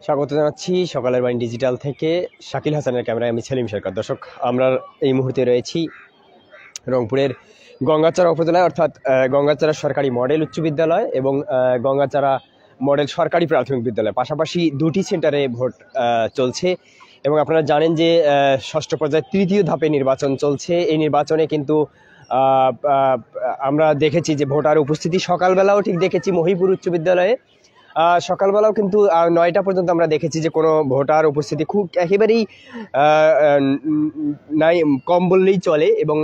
স্বাগত জানাচ্ছি সকালের বাণী ডিজিটাল থেকে। শাকিল হাসানের ক্যামেরায় আমি সেলিম সরকার। দর্শক, আমরা এই মুহূর্তে রয়েছি রংপুরের গঙ্গাচড়া উপজেলায়, অর্থাৎ গঙ্গাচড়া সরকারি মডেল উচ্চ বিদ্যালয় এবং গঙ্গাচড়া মডেল সরকারি প্রাথমিক বিদ্যালয়, পাশাপাশি দুটি সেন্টারে ভোট চলছে। এবং আপনারা জানেন যে ষষ্ঠ পর্যায়ে তৃতীয় ধাপে নির্বাচন চলছে। এই নির্বাচনে কিন্তু আমরা দেখেছি যে ভোটার উপস্থিতি সকালবেলাও ঠিক দেখেছি মহিপুর উচ্চ বিদ্যালয়ে। সকালবেলাও কিন্তু 9টা পর্যন্ত আমরা দেখেছি যে কোনো ভোটার উপস্থিতি খুব একেবারেই নাই, কম বললেই চলে। এবং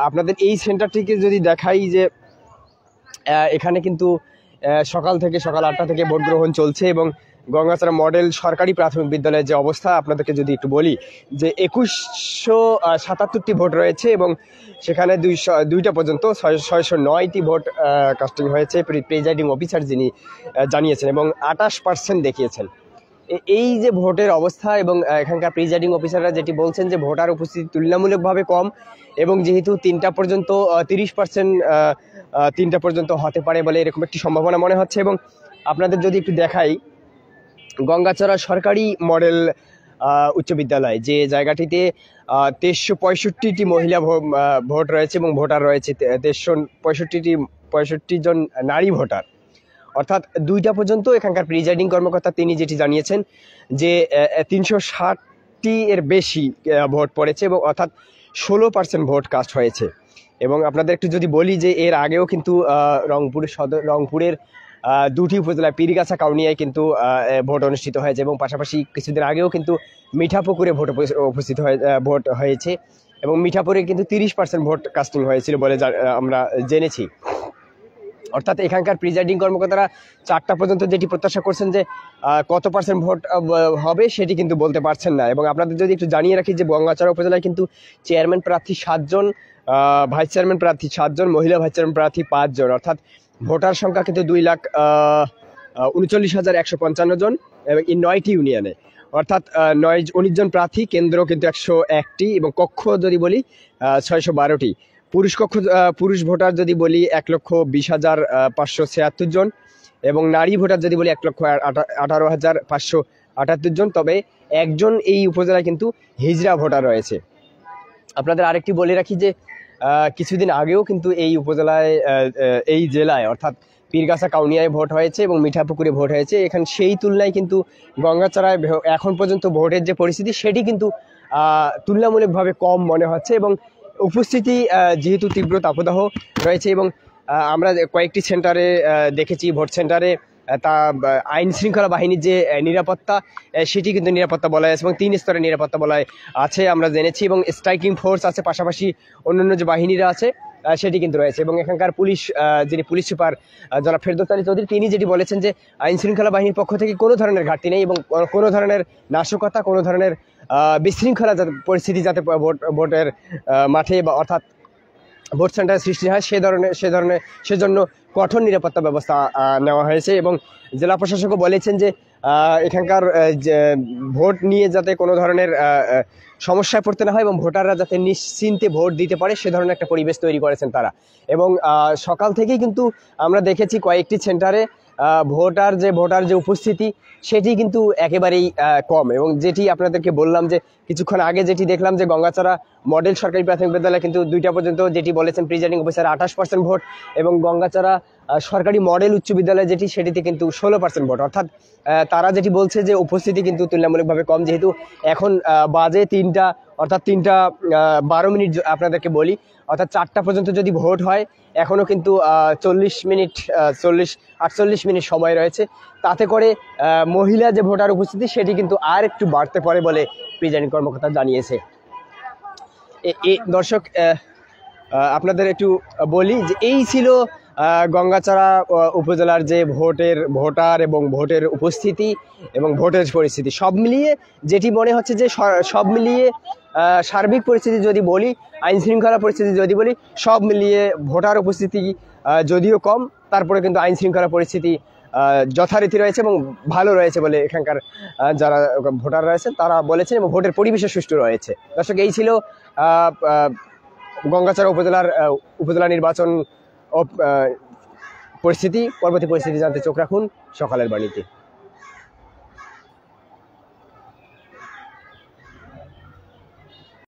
আপনাদের এই সেন্টারটিকে যদি দেখাই যে এখানে কিন্তু সকাল 8টা থেকে ভোট গ্রহণ চলছে। এবং গঙ্গাচড়া মডেল সরকারি প্রাথমিক বিদ্যালয়ের যে অবস্থা আপনাদেরকে যদি একটু বলি যে 2177টি ভোট রয়েছে এবং সেখানে 2টা পর্যন্ত 609টি ভোট কাস্টিং হয়েছে। প্রিজাইডিং অফিসার যিনি জানিয়েছেন এবং 28% দেখিয়েছেন। এই যে ভোটের অবস্থা এবং এখানকার প্রিজাইডিং অফিসাররা যেটি বলছেন যে ভোটার উপস্থিতি তুলনামূলকভাবে কম এবং যেহেতু 3টা পর্যন্ত 30% 3টা পর্যন্ত হতে পারে বলে এরকম একটি সম্ভাবনা মনে হচ্ছে। এবং আপনাদের যদি একটু দেখাই গঙ্গাচড়া সরকারি মডেল উচ্চ বিদ্যালয়, যে জায়গাটিতে 365টি মহিলা ভোট রয়েছে এবং ভোটার রয়েছে 365 জন নারী ভোটার, অর্থাৎ 2টা পর্যন্ত এখানকার প্রিজাইডিং কর্মকর্তা তিনি যেটি জানিয়েছেন যে 360টি এর বেশি ভোট পড়েছে এবং অর্থাৎ 16% ভোট কাস্ট হয়েছে। এবং আপনাদের একটু যদি বলি যে এর আগেও কিন্তু রংপুরের দুটি উপজেলায় পীরগাছা কাউনিয়ায় কিন্তু ভোট অনুষ্ঠিত হয়েছে এবং পাশাপাশি কিছুদিন আগেও কিন্তু মিঠাপুকুরে ভোট হয়েছে এবং মিঠাপুরে কিন্তু 30% ভোট কাস্টিং হয়েছিল বলে আমরা জেনেছি। অর্থাৎ এখানকার প্রিজাইডিং কর্মকর্তারা 4টা পর্যন্ত যেটি প্রত্যাশা করছেন যে কত পার্সেন্ট ভোট হবে সেটি কিন্তু বলতে পারছেন না। এবং আপনাদের যদি একটু জানিয়ে রাখি যে গঙ্গাচড়া উপজেলায় কিন্তু চেয়ারম্যান প্রার্থী 7 জন, ভাইস চেয়ারম্যান প্রার্থী 7 জন, মহিলা ভাইস চেয়ারম্যান প্রার্থী 5 জন, অর্থাৎ ভোটার সংখ্যা কিন্তু 2,39,155 জন এবং এই 9টি ইউনিয়নে, অর্থাৎ 19 জন প্রার্থী, কেন্দ্র কিন্তু 101টি এবং কক্ষ যদি বলি 612টি। পুরুষ ভোটার যদি বলি 1,20,576 জন এবং নারী ভোটার যদি বলি 1,18,578 জন। তবে একজন এই উপজেলায় কিন্তু হিজড়া ভোটার রয়েছে। আপনাদের আরেকটি বলে রাখি যে কিছুদিন আগেও কিন্তু এই উপজেলায় এই জেলায় অর্থাৎ পীরগাছা কাউনিয়ায় ভোট হয়েছে এবং মিঠাপুকুরে ভোট হয়েছে। এখানে সেই তুলনায় কিন্তু গঙ্গাচড়ায় এখন পর্যন্ত ভোটের যে পরিস্থিতি সেটি কিন্তু তুলনামূলকভাবে কম মনে হচ্ছে। এবং উপস্থিতি যেহেতু তীব্র তাপদাহ রয়েছে এবং আমরা কয়েকটি সেন্টারে দেখেছি, ভোট সেন্টারে তা আইন শৃঙ্খলা বাহিনীর যে নিরাপত্তা সেটি কিন্তু নিরাপত্তা বলয় আছে এবং 3 স্তরের নিরাপত্তা বলয় আছে আমরা জেনেছি এবং স্ট্রাইকিং ফোর্স আছে, পাশাপাশি অন্যান্য যে বাহিনীরা আছে সেটি কিন্তু রয়েছে। এবং এখানকার যিনি পুলিশ সুপার জনাব ফেরদৌস আলী চৌধুরী তিনি যেটি বলেছেন যে আইন শৃঙ্খলা বাহিনীর পক্ষ থেকে কোনো ধরনের ঘাটতি নেই এবং কোনো ধরনের নাশকতা, কোনো ধরনের বিশৃঙ্খলা পরিস্থিতি যাতে ভোটের মাঠে বা অর্থাৎ ভোট সেন্টারে সৃষ্টি হয় সেজন্য কঠোর নিরাপত্তা ব্যবস্থা নেওয়া হয়েছে। এবং জেলা প্রশাসকও বলেছেন যে এখানকার ভোট নিয়ে যাতে কোনো ধরনের সমস্যায় পড়তে না হয় এবং ভোটাররা যাতে নিশ্চিন্তে ভোট দিতে পারে সে ধরনের একটা পরিবেশ তৈরি করেছেন তারা। এবং সকাল থেকেই কিন্তু আমরা দেখেছি কয়েকটি সেন্টারে ভোটার যে উপস্থিতি সেটি কিন্তু একেবারেই কম। এবং যেটি আপনাদেরকে বললাম যে কিছুক্ষণ আগে যেটি দেখলাম যে গঙ্গাচড়া মডেল সরকারি প্রাথমিক বিদ্যালয় কিন্তু 2টা পর্যন্ত যেটি বলেছেন প্রিজাইডিং অফিসার 28% ভোট এবং গঙ্গাচড়া সরকারি মডেল উচ্চ বিদ্যালয় সেটিতে কিন্তু 16% ভোট, অর্থাৎ তারা যেটি বলছে যে উপস্থিতি কিন্তু তুলনামূলকভাবে কম। যেহেতু এখন বাজে 3টা, অর্থাৎ 3টা 12 মিনিট আপনাদেরকে বলি, অর্থাৎ 4টা পর্যন্ত যদি ভোট হয় এখনও কিন্তু 48 মিনিট সময় রয়েছে। তাতে করে মহিলা যে ভোটার উপস্থিতি সেটি কিন্তু আর একটু বাড়তে পারে বলে প্রিজাইডিং কর্মকর্তা জানিয়েছে। দর্শক, আপনাদের একটু বলি যে এই ছিল গঙ্গাচড়া উপজেলার যে ভোটার এবং ভোটের উপস্থিতি এবং ভোটের পরিস্থিতি সব মিলিয়ে যেটি মনে হচ্ছে যে সব মিলিয়ে সার্বিক পরিস্থিতি যদি বলি, আইন শৃঙ্খলা পরিস্থিতি যদি বলি, সব মিলিয়ে ভোটার উপস্থিতি যদিও কম তারপরে কিন্তু আইন শৃঙ্খলা পরিস্থিতি যথারীতি রয়েছে এবং ভালো রয়েছে বলে এখানকার যারা ভোটার রয়েছেন তারা বলেছেন এবং ভোটের পরিবেশে সুষ্ঠু রয়েছে। দর্শক, এই ছিল গঙ্গাচড়া উপজেলা নির্বাচন পরিস্থিতি। পরবর্তী পরিস্থিতি জানতে চোখ রাখুন সকালের বাণীতে।